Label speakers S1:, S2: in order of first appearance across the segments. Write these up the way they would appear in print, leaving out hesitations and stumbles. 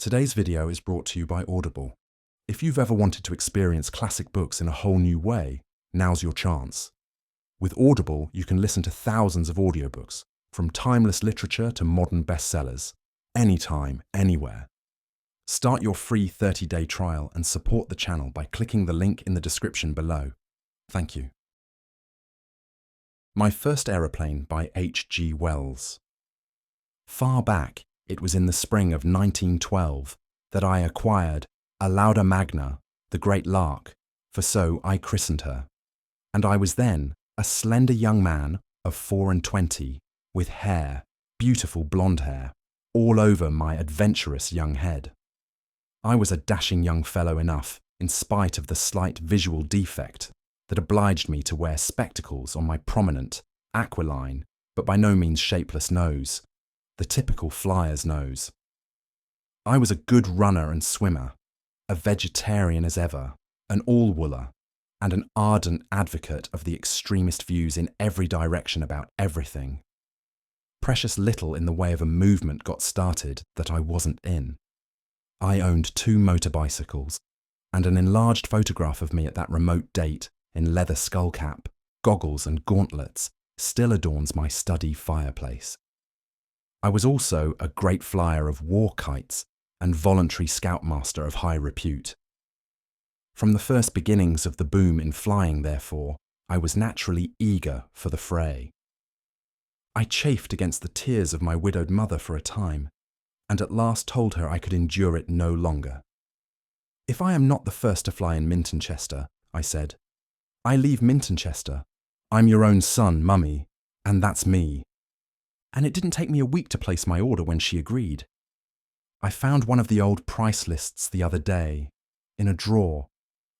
S1: Today's video is brought to you by Audible. If you've ever wanted to experience classic books in a whole new way, now's your chance. With Audible, you can listen to thousands of audiobooks, from timeless literature to modern bestsellers, anytime, anywhere. Start your free 30-day trial and support the channel by clicking the link in the description below. Thank you. My First Aeroplane by H.G. Wells. Far back, it was in the spring of 1912 that I acquired Alauda Magna, the great lark, for so I christened her. And I was then a slender young man of 24, with hair, beautiful blonde hair, all over my adventurous young head. I was a dashing young fellow enough, in spite of the slight visual defect that obliged me to wear spectacles on my prominent, aquiline, but by no means shapeless nose, the typical flyer's nose. I was a good runner and swimmer, a vegetarian as ever, an all-wooler, and an ardent advocate of the extremist views in every direction about everything. Precious little in the way of a movement got started that I wasn't in. I owned 2 motorbicycles, and an enlarged photograph of me at that remote date in leather skullcap, goggles and gauntlets still adorns my study fireplace. I was also a great flyer of war kites and voluntary scoutmaster of high repute. From the first beginnings of the boom in flying, therefore, I was naturally eager for the fray. I chafed against the tears of my widowed mother for a time, and at last told her I could endure it no longer. "If I am not the first to fly in Mintonchester," I said, "I leave Mintonchester. I'm your own son, Mummy, and that's me." And it didn't take me a week to place my order when she agreed. I found one of the old price lists the other day, in a drawer,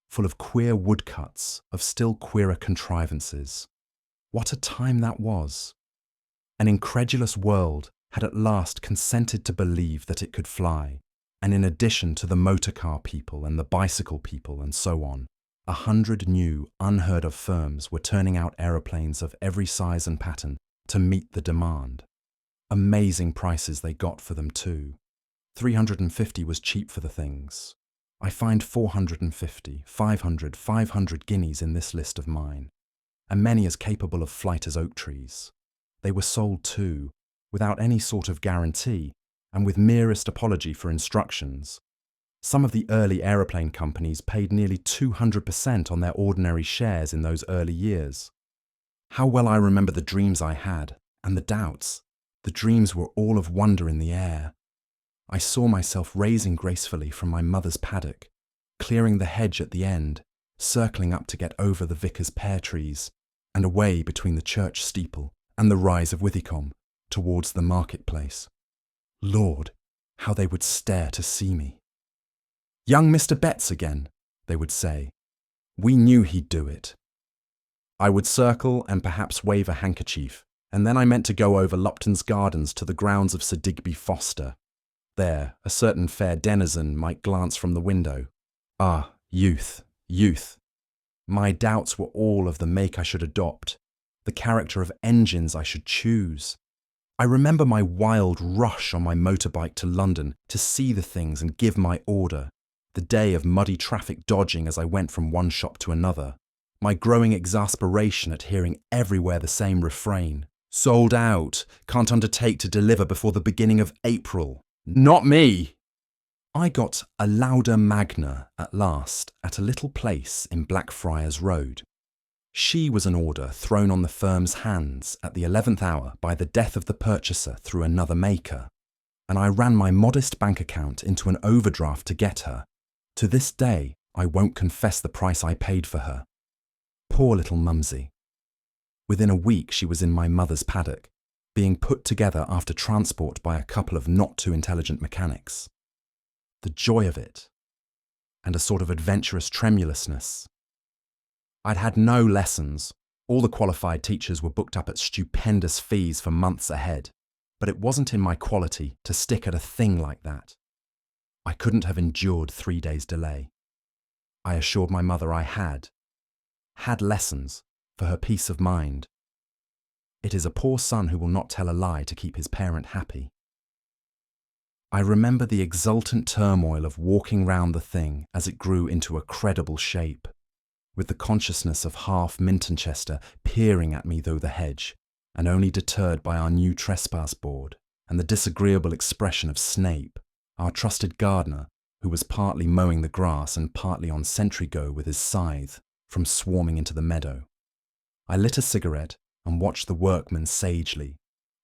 S1: full of queer woodcuts of still queerer contrivances. What a time that was! An incredulous world had at last consented to believe that it could fly, and in addition to the motor car people and the bicycle people and so on, 100 new, unheard-of firms were turning out aeroplanes of every size and pattern to meet the demand. Amazing prices they got for them too. 350 was cheap for the things. I find 450, 500 guineas in this list of mine, and many as capable of flight as oak trees. They were sold too, without any sort of guarantee, and with merest apology for instructions. Some of the early aeroplane companies paid nearly 200% on their ordinary shares in those early years. How well I remember the dreams I had, and the doubts. The dreams were all of wonder in the air. I saw myself raising gracefully from my mother's paddock, clearing the hedge at the end, circling up to get over the vicar's pear trees, and away between the church steeple and the rise of Withycombe, towards the marketplace. Lord, how they would stare to see me. "Young Mr. Betts again," they would say. "We knew he'd do it." I would circle and perhaps wave a handkerchief, and then I meant to go over Lupton's Gardens to the grounds of Sir Digby Foster. There, a certain fair denizen might glance from the window. Ah, youth, youth. My doubts were all of the make I should adopt, the character of engines I should choose. I remember my wild rush on my motorbike to London to see the things and give my order, the day of muddy traffic dodging as I went from one shop to another, my growing exasperation at hearing everywhere the same refrain. "Sold out, can't undertake to deliver before the beginning of April. Not me!" I got Alauda Magna at last at a little place in Blackfriars Road. She was an order thrown on the firm's hands at the 11th hour by the death of the purchaser through another maker, and I ran my modest bank account into an overdraft to get her. To this day, I won't confess the price I paid for her. Poor little Mumsy. Within a week she was in my mother's paddock, being put together after transport by a couple of not-too-intelligent mechanics. The joy of it, and a sort of adventurous tremulousness. I'd had no lessons. All the qualified teachers were booked up at stupendous fees for months ahead, but it wasn't in my quality to stick at a thing like that. I couldn't have endured 3 days' delay. I assured my mother I had lessons for her peace of mind. It is a poor son who will not tell a lie to keep his parent happy. I remember the exultant turmoil of walking round the thing as it grew into a credible shape, with the consciousness of half Mintonchester peering at me through the hedge, and only deterred by our new trespass board and the disagreeable expression of Snape, our trusted gardener, who was partly mowing the grass and partly on sentry-go with his scythe, from swarming into the meadow. I lit a cigarette and watched the workmen sagely,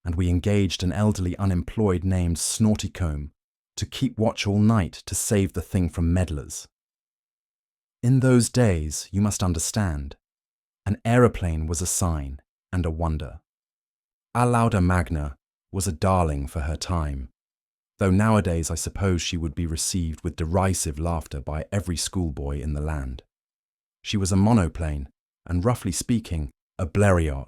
S1: and we engaged an elderly unemployed named Snortycombe to keep watch all night to save the thing from meddlers. In those days, you must understand, an aeroplane was a sign and a wonder. A lauda magna was a darling for her time, though nowadays I suppose she would be received with derisive laughter by every schoolboy in the land. She was a monoplane, and roughly speaking, a Blériot,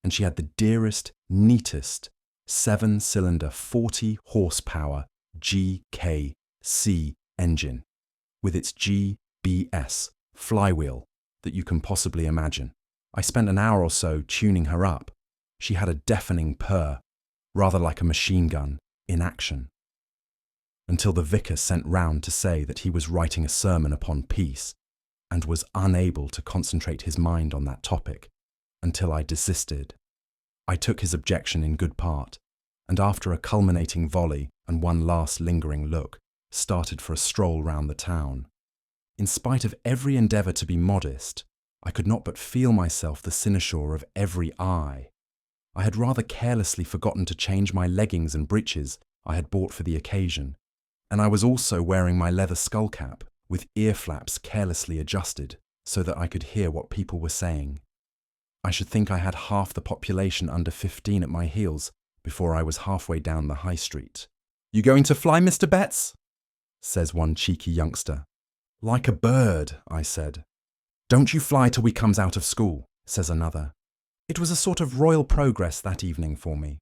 S1: and she had the dearest, neatest, 7-cylinder 40 horsepower GKC engine, with its GBS flywheel that you can possibly imagine. I spent an hour or so tuning her up. She had a deafening purr, rather like a machine gun, in action. Until the vicar sent round to say that he was writing a sermon upon peace, and was unable to concentrate his mind on that topic, until I desisted. I took his objection in good part, and after a culminating volley and one last lingering look, started for a stroll round the town. In spite of every endeavour to be modest, I could not but feel myself the cynosure of every eye. I had rather carelessly forgotten to change my leggings and breeches I had bought for the occasion, and I was also wearing my leather skullcap, with ear flaps carelessly adjusted so that I could hear what people were saying. I should think I had half the population under 15 at my heels before I was halfway down the high street. "You going to fly, Mr. Betts?" says one cheeky youngster. "Like a bird," I said. "Don't you fly till we comes out of school," says another. It was a sort of royal progress that evening for me.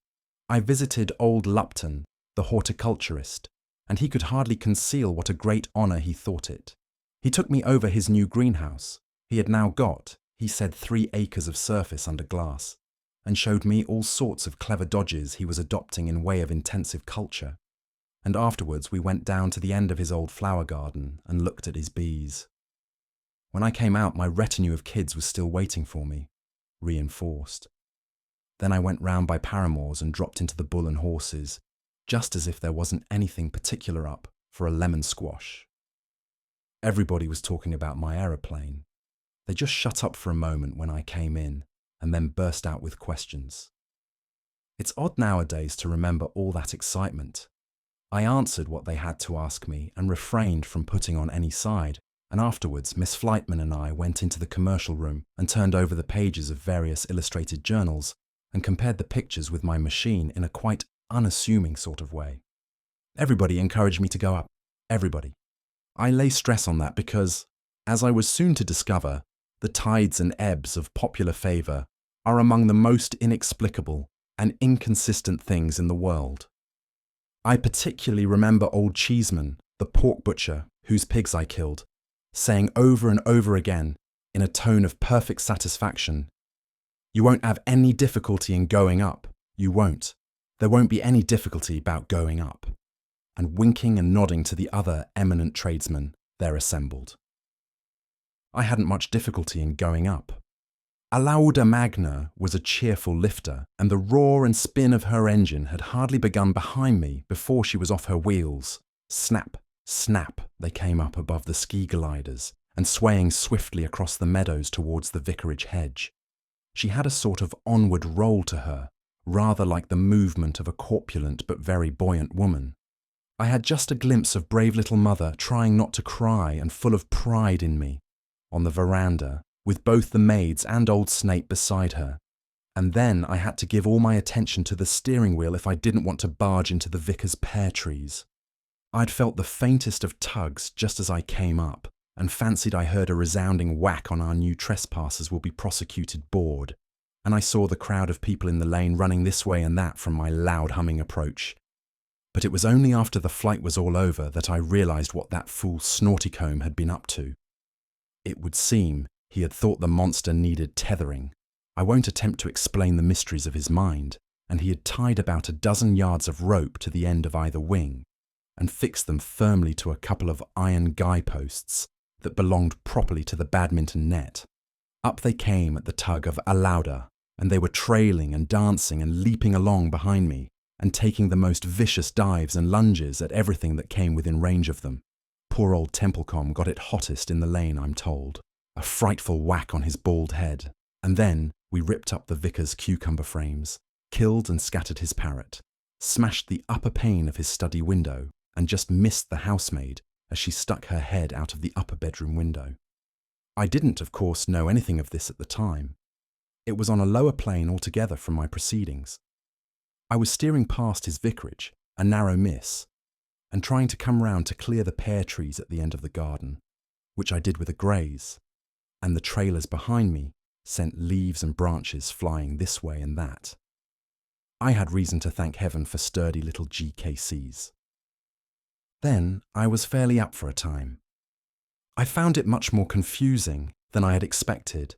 S1: I visited old Lupton, the horticulturist, and he could hardly conceal what a great honour he thought it. He took me over his new greenhouse. He had now got, he said, 3 acres of surface under glass, and showed me all sorts of clever dodges he was adopting in way of intensive culture. And afterwards we went down to the end of his old flower garden and looked at his bees. When I came out, my retinue of kids was still waiting for me, reinforced. Then I went round by Paramore's and dropped into the Bull and Horses, just as if there wasn't anything particular up for a lemon squash. Everybody was talking about my aeroplane. They just shut up for a moment when I came in, and then burst out with questions. It's odd nowadays to remember all that excitement. I answered what they had to ask me and refrained from putting on any side, and afterwards Miss Flightman and I went into the commercial room and turned over the pages of various illustrated journals and compared the pictures with my machine in a quite unassuming sort of way. Everybody encouraged me to go up. Everybody. I lay stress on that because, as I was soon to discover, the tides and ebbs of popular favour are among the most inexplicable and inconsistent things in the world. I particularly remember old Cheeseman, the pork butcher whose pigs I killed, saying over and over again, in a tone of perfect satisfaction, "You won't have any difficulty in going up. You won't. There won't be any difficulty about going up," and winking and nodding to the other eminent tradesmen there assembled. I hadn't much difficulty in going up. A lauda magna was a cheerful lifter, and the roar and spin of her engine had hardly begun behind me before she was off her wheels. Snap, snap, they came up above the ski gliders, and swaying swiftly across the meadows towards the vicarage hedge. She had a sort of onward roll to her, rather like the movement of a corpulent but very buoyant woman. I had just a glimpse of brave little mother trying not to cry and full of pride in me, on the veranda, with both the maids and old Snape beside her, and then I had to give all my attention to the steering wheel if I didn't want to barge into the vicar's pear trees. I'd felt the faintest of tugs just as I came up, and fancied I heard a resounding whack on our new trespassers will be prosecuted board, and I saw the crowd of people in the lane running this way and that from my loud humming approach. But it was only after the flight was all over that I realised what that fool Snortycombe had been up to. It would seem he had thought the monster needed tethering. I won't attempt to explain the mysteries of his mind, and he had tied about a dozen yards of rope to the end of either wing, and fixed them firmly to a couple of iron guy posts that belonged properly to the badminton net. Up they came at the tug of a louder, and they were trailing and dancing and leaping along behind me and taking the most vicious dives and lunges at everything that came within range of them. Poor old Templecom got it hottest in the lane, I'm told. A frightful whack on his bald head. And then we ripped up the vicar's cucumber frames, killed and scattered his parrot, smashed the upper pane of his study window, and just missed the housemaid as she stuck her head out of the upper bedroom window. I didn't, of course, know anything of this at the time. It was on a lower plane altogether from my proceedings. I was steering past his vicarage, a narrow miss, and trying to come round to clear the pear trees at the end of the garden, which I did with a graze, and the trailers behind me sent leaves and branches flying this way and that. I had reason to thank heaven for sturdy little GKCs. Then I was fairly up for a time. I found it much more confusing than I had expected.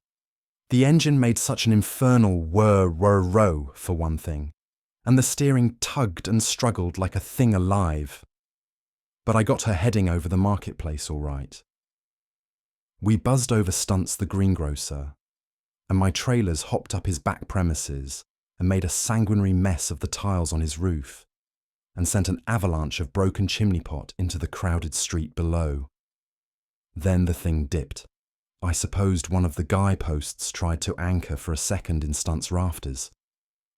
S1: The engine made such an infernal whir-row for one thing, and the steering tugged and struggled like a thing alive. But I got her heading over the marketplace all right. We buzzed over Stunts the greengrocer, and my trailers hopped up his back premises and made a sanguinary mess of the tiles on his roof, and sent an avalanche of broken chimney pot into the crowded street below. Then the thing dipped. I supposed one of the guy posts tried to anchor for a second in Stunt's rafters,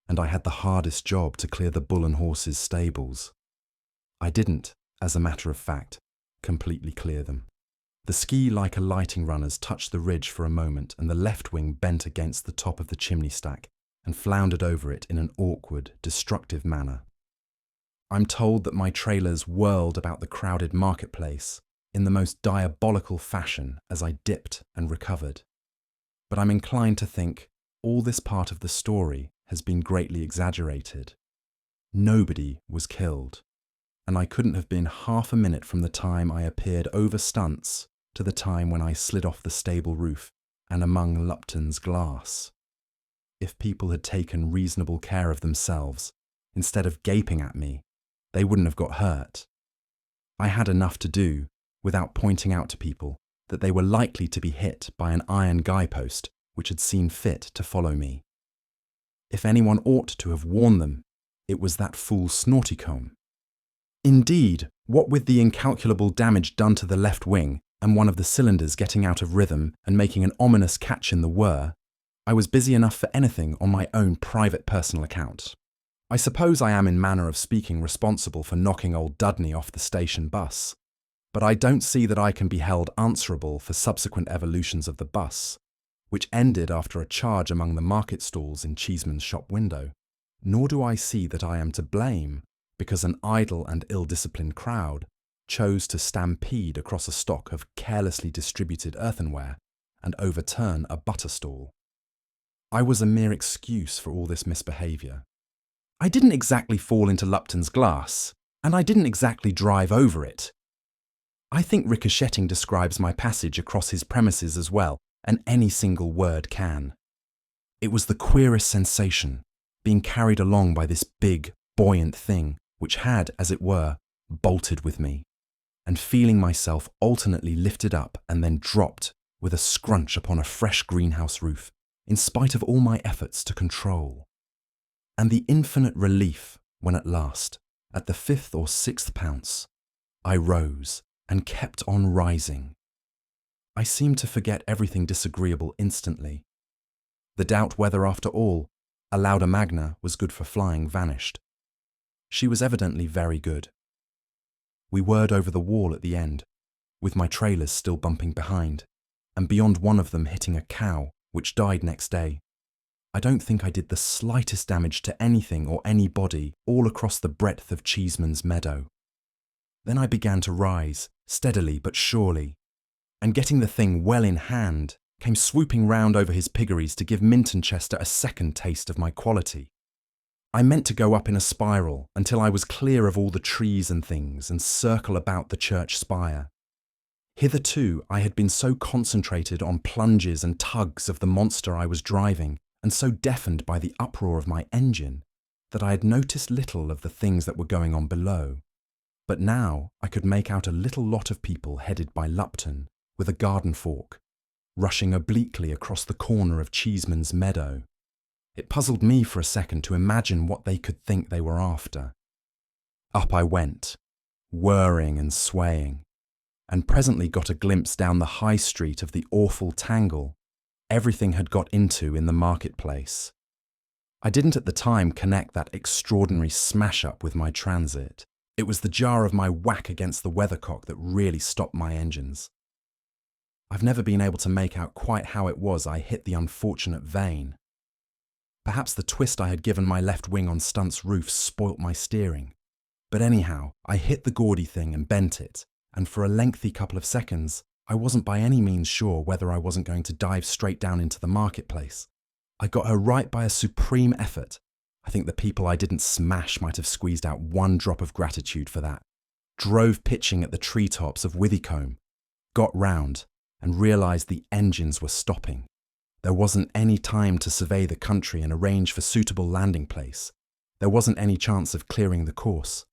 S1: and I had the hardest job to clear the Bull and Horse's stables. I didn't, as a matter of fact, completely clear them. The ski-like alighting runners touched the ridge for a moment, and the left wing bent against the top of the chimney stack and floundered over it in an awkward, destructive manner. I'm told that my trailers whirled about the crowded marketplace in the most diabolical fashion as I dipped and recovered. But I'm inclined to think all this part of the story has been greatly exaggerated. Nobody was killed, and I couldn't have been half a minute from the time I appeared over Stunts to the time when I slid off the stable roof and among Lupton's glass. If people had taken reasonable care of themselves, instead of gaping at me, they wouldn't have got hurt. I had enough to do without pointing out to people that they were likely to be hit by an iron guy-post which had seen fit to follow me. If anyone ought to have warned them, it was that fool Snorticombe. Indeed, what with the incalculable damage done to the left wing and one of the cylinders getting out of rhythm and making an ominous catch in the whir, I was busy enough for anything on my own private personal account. I suppose I am in manner of speaking responsible for knocking old Dudney off the station bus, but I don't see that I can be held answerable for subsequent evolutions of the bus, which ended after a charge among the market stalls in Cheeseman's shop window, nor do I see that I am to blame because an idle and ill-disciplined crowd chose to stampede across a stock of carelessly distributed earthenware and overturn a butter stall. I was a mere excuse for all this misbehaviour. I didn't exactly fall into Lupton's glass, and I didn't exactly drive over it. I think ricocheting describes my passage across his premises as well, and any single word can. It was the queerest sensation, being carried along by this big, buoyant thing, which had, as it were, bolted with me, and feeling myself alternately lifted up and then dropped with a scrunch upon a fresh greenhouse roof, in spite of all my efforts to control. And the infinite relief when at last, at the 5th or 6th pounce, I rose and kept on rising. I seemed to forget everything disagreeable instantly. The doubt whether, after all, a Lauda Magna was good for flying vanished. She was evidently very good. We whirred over the wall at the end, with my trailers still bumping behind, and beyond one of them hitting a cow, which died next day. I don't think I did the slightest damage to anything or anybody all across the breadth of Cheeseman's meadow. Then I began to rise, steadily but surely, and getting the thing well in hand, came swooping round over his piggeries to give Mintonchester a second taste of my quality. I meant to go up in a spiral until I was clear of all the trees and things and circle about the church spire. Hitherto I had been so concentrated on plunges and tugs of the monster I was driving, and so deafened by the uproar of my engine, that I had noticed little of the things that were going on below. But now I could make out a little lot of people headed by Lupton with a garden fork, rushing obliquely across the corner of Cheeseman's meadow. It puzzled me for a second to imagine what they could think they were after. Up I went, whirring and swaying, and presently got a glimpse down the high street of the awful tangle everything had got into in the marketplace. I didn't at the time connect that extraordinary smash-up with my transit. It was the jar of my whack against the weathercock that really stopped my engines. I've never been able to make out quite how it was I hit the unfortunate vane. Perhaps the twist I had given my left wing on Stunt's roof spoilt my steering. But anyhow, I hit the gaudy thing and bent it, and for a lengthy couple of seconds, I wasn't by any means sure whether I wasn't going to dive straight down into the marketplace. I got her right by a supreme effort. I think the people I didn't smash might have squeezed out one drop of gratitude for that. Drove pitching at the treetops of Withycombe, got round, and realised the engines were stopping. There wasn't any time to survey the country and arrange for suitable landing place. There wasn't any chance of clearing the course.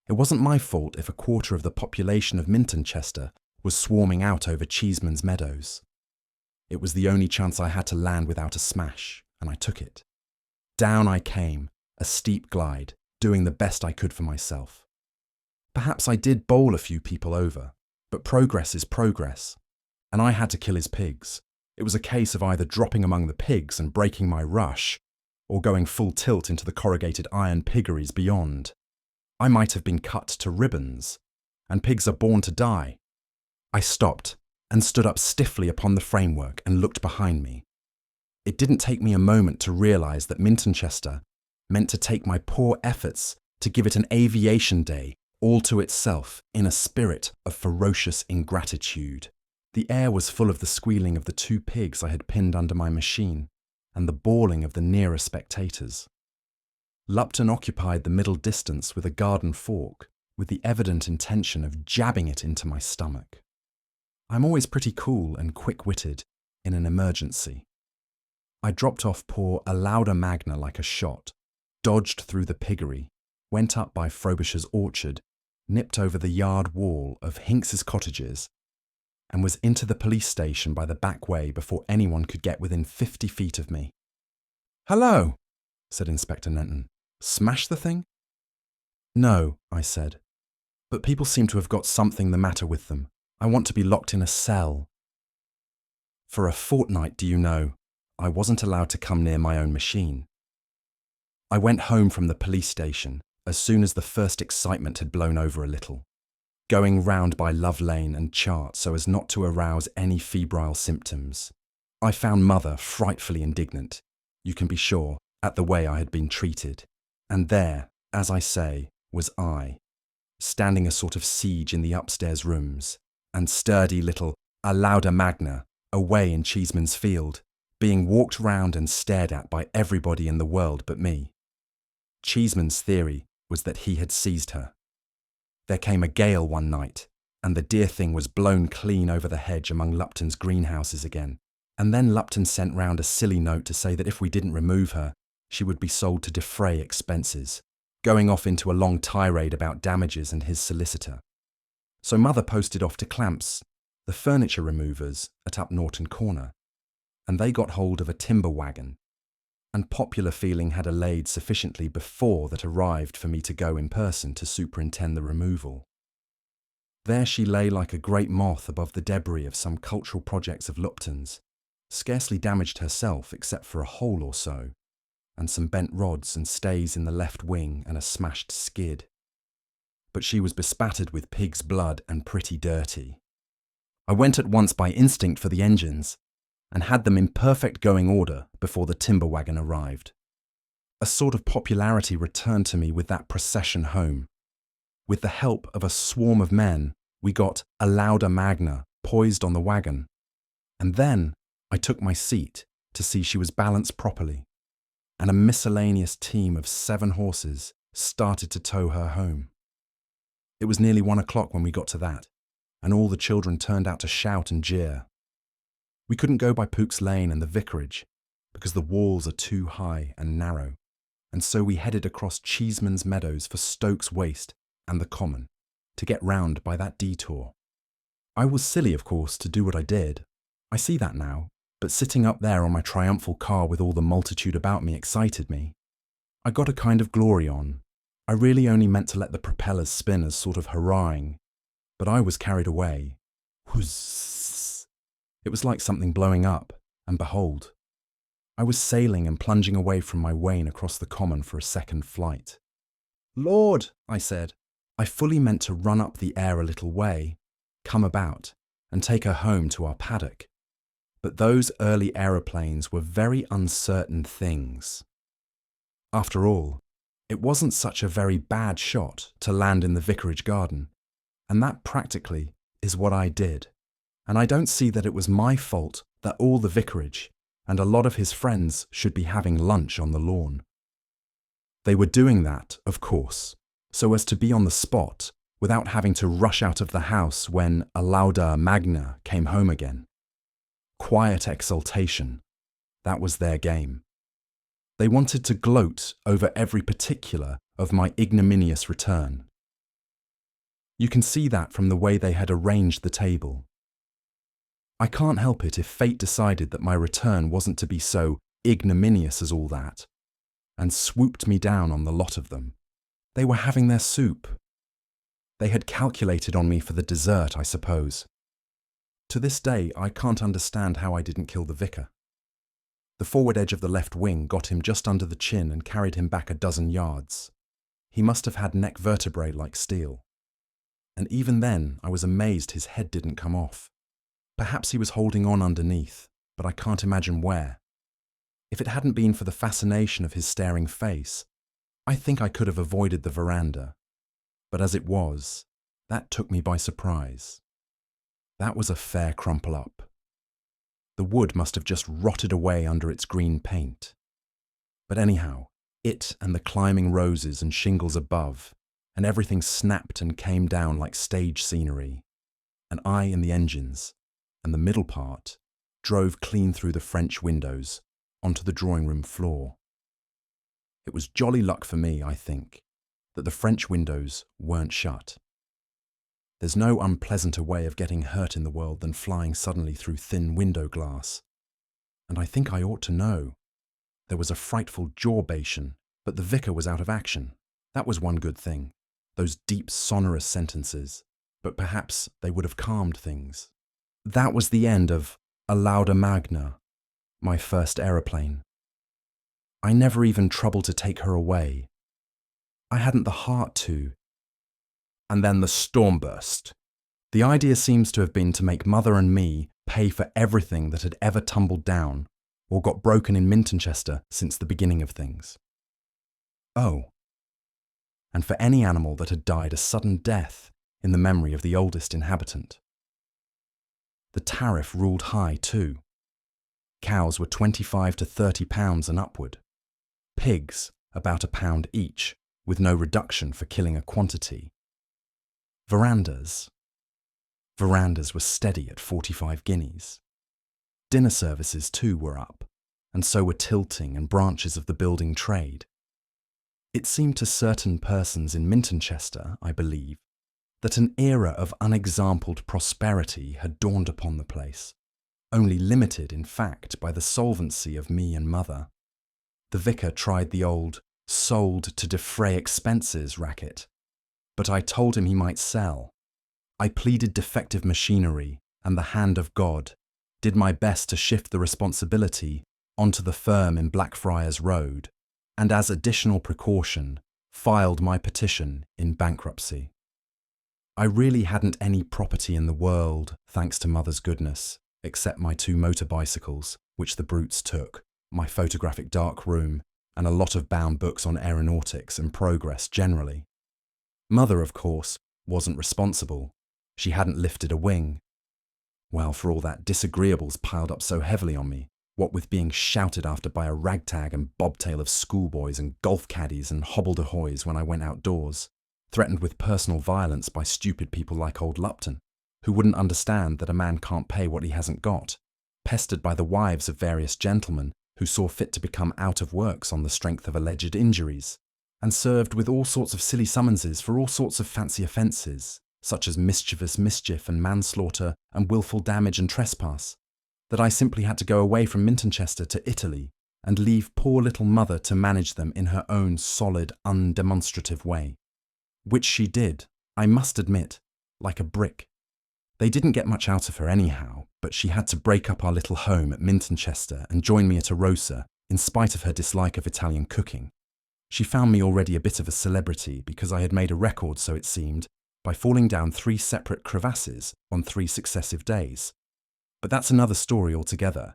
S1: It wasn't my fault if a quarter of the population of Mintonchester was swarming out over Cheeseman's meadows. It was the only chance I had to land without a smash, and I took it. Down I came, a steep glide, doing the best I could for myself. Perhaps I did bowl a few people over, but progress is progress, and I had to kill his pigs. It was a case of either dropping among the pigs and breaking my rush, or going full tilt into the corrugated iron piggeries beyond. I might have been cut to ribbons, and pigs are born to die. I stopped and stood up stiffly upon the framework and looked behind me. It didn't take me a moment to realise that Mintonchester meant to take my poor efforts to give it an aviation day all to itself in a spirit of ferocious ingratitude. The air was full of the squealing of the two pigs I had pinned under my machine and the bawling of the nearer spectators. Lupton occupied the middle distance with a garden fork, with the evident intention of jabbing it into my stomach. I'm always pretty cool and quick-witted in an emergency. I dropped off poor Alauda Magna like a shot, dodged through the piggery, went up by Frobisher's orchard, nipped over the yard wall of Hinks's cottages, and was into the police station by the back way before anyone could get within 50 feet of me. "Hello," said Inspector Nenton. "Smash the thing?" "No," I said, "but people seem to have got something the matter with them. I want to be locked in a cell." For a fortnight, do you know, I wasn't allowed to come near my own machine. I went home from the police station as soon as the first excitement had blown over a little, going round by Love Lane and Chart so as not to arouse any febrile symptoms. I found Mother frightfully indignant, you can be sure, at the way I had been treated. And there, as I say, was I, standing a sort of siege in the upstairs rooms, and sturdy little Alauda Magna away in Cheeseman's field, being walked round and stared at by everybody in the world but me. Cheeseman's theory was that he had seized her. There came a gale one night, and the dear thing was blown clean over the hedge among Lupton's greenhouses again, and then Lupton sent round a silly note to say that if we didn't remove her, she would be sold to defray expenses, going off into a long tirade about damages and his solicitor. So Mother posted off to Clamps, the furniture removers at Up Norton Corner, and they got hold of a timber wagon, and popular feeling had allayed sufficiently before that arrived for me to go in person to superintend the removal. There she lay like a great moth above the debris of some cultural projects of Lupton's, scarcely damaged herself except for a hole or so, and some bent rods and stays in the left wing and a smashed skid. But she was bespattered with pig's blood and pretty dirty. I went at once by instinct for the engines, and had them in perfect going order before the timber wagon arrived. A sort of popularity returned to me with that procession home. With the help of a swarm of men, we got Alauda Magna poised on the wagon, and then I took my seat to see she was balanced properly, and a miscellaneous team of 7 horses started to tow her home. It was nearly 1 o'clock when we got to that, and all the children turned out to shout and jeer. We couldn't go by Pook's Lane and the vicarage, because the walls are too high and narrow, and so we headed across Cheeseman's Meadows for Stokes Waste and the Common. to get round by that detour. I was silly, of course, to do what I did. I see that now, but sitting up there on my triumphal car with all the multitude about me excited me. I got a kind of glory on. I really only meant to let the propellers spin as sort of hurrahing, but I was carried away. Whoosh! It was like something blowing up, and behold, I was sailing and plunging away from my wain across the common for a second flight. "Lord," I said. I fully meant to run up the air a little way, come about, and take her home to our paddock. But those early aeroplanes were very uncertain things. After all, it wasn't such a very bad shot to land in the vicarage garden, and that practically is what I did. And I don't see that it was my fault that all the vicarage and a lot of his friends should be having lunch on the lawn. They were doing that, of course, so as to be on the spot without having to rush out of the house when a lauda magna came home again. Quiet exultation, that was their game. They wanted to gloat over every particular of my ignominious return. You can see that from the way they had arranged the table. I can't help it if fate decided that my return wasn't to be so ignominious as all that, and swooped me down on the lot of them. They were having their soup. They had calculated on me for the dessert, I suppose. To this day, I can't understand how I didn't kill the vicar. The forward edge of the left wing got him just under the chin and carried him back a dozen yards. He must have had neck vertebrae like steel. And even then, I was amazed his head didn't come off. Perhaps he was holding on underneath, but I can't imagine where. If it hadn't been for the fascination of his staring face, I think I could have avoided the veranda. But as it was, that took me by surprise. That was a fair crumple up. The wood must have just rotted away under its green paint. But anyhow, it and the climbing roses and shingles above, and everything snapped and came down like stage scenery, and I and the engines, and the middle part, drove clean through the French windows onto the drawing-room floor. It was jolly luck for me, I think, that the French windows weren't shut. There's no unpleasanter way of getting hurt in the world than flying suddenly through thin window glass. And I think I ought to know. There was a frightful jawbation, but the vicar was out of action. That was one good thing. Those deep, sonorous sentences. But perhaps they would have calmed things. That was the end of a lauda magna, my first aeroplane. I never even troubled to take her away. I hadn't the heart to. And then the storm burst. The idea seems to have been to make Mother and me pay for everything that had ever tumbled down or got broken in Mintonchester since the beginning of things. Oh, and for any animal that had died a sudden death in the memory of the oldest inhabitant. The tariff ruled high too. Cows were 25 to 30 pounds and upward. Pigs about £1 each, with no reduction for killing a quantity. Verandas were steady at 45 guineas. Dinner services too were up, and so were tilting and branches of the building trade. It seemed to certain persons in Mintonchester, I believe, that an era of unexampled prosperity had dawned upon the place, only limited, in fact, by the solvency of me and Mother. The vicar tried the old sold to defray expenses racket, but I told him he might sell. I pleaded defective machinery and the hand of God, did my best to shift the responsibility onto the firm in Blackfriars Road, and as additional precaution, filed my petition in bankruptcy. I really hadn't any property in the world, thanks to Mother's goodness, except my 2 motor bicycles, which the brutes took, my photographic dark room, and a lot of bound books on aeronautics and progress generally. Mother, of course, wasn't responsible. She hadn't lifted a wing. Well, for all that, disagreeables piled up so heavily on me, what with being shouted after by a ragtag and bobtail of schoolboys and golf caddies and hobbledehoys when I went outdoors, threatened with personal violence by stupid people like old Lupton, who wouldn't understand that a man can't pay what he hasn't got, pestered by the wives of various gentlemen who saw fit to become out of works on the strength of alleged injuries, and served with all sorts of silly summonses for all sorts of fancy offences, such as mischievous mischief and manslaughter and willful damage and trespass, that I simply had to go away from Mintonchester to Italy and leave poor little mother to manage them in her own solid, undemonstrative way. Which she did, I must admit, like a brick. They didn't get much out of her anyhow, but she had to break up our little home at Mintonchester and join me at Arosa, in spite of her dislike of Italian cooking. She found me already a bit of a celebrity because I had made a record, so it seemed, by falling down 3 separate crevasses on 3 successive days. But that's another story altogether.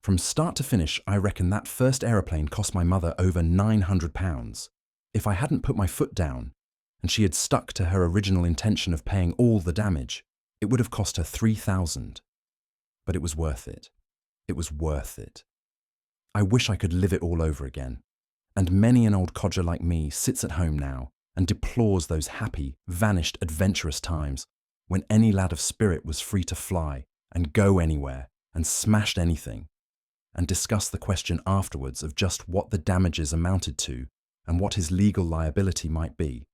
S1: From start to finish, I reckon that first aeroplane cost my mother over £900. If I hadn't put my foot down, and she had stuck to her original intention of paying all the damage, it would have cost her £3,000. But it was worth it. It was worth it. I wish I could live it all over again. And many an old codger like me sits at home now and deplores those happy, vanished, adventurous times when any lad of spirit was free to fly and go anywhere and smashed anything, and discuss the question afterwards of just what the damages amounted to and what his legal liability might be.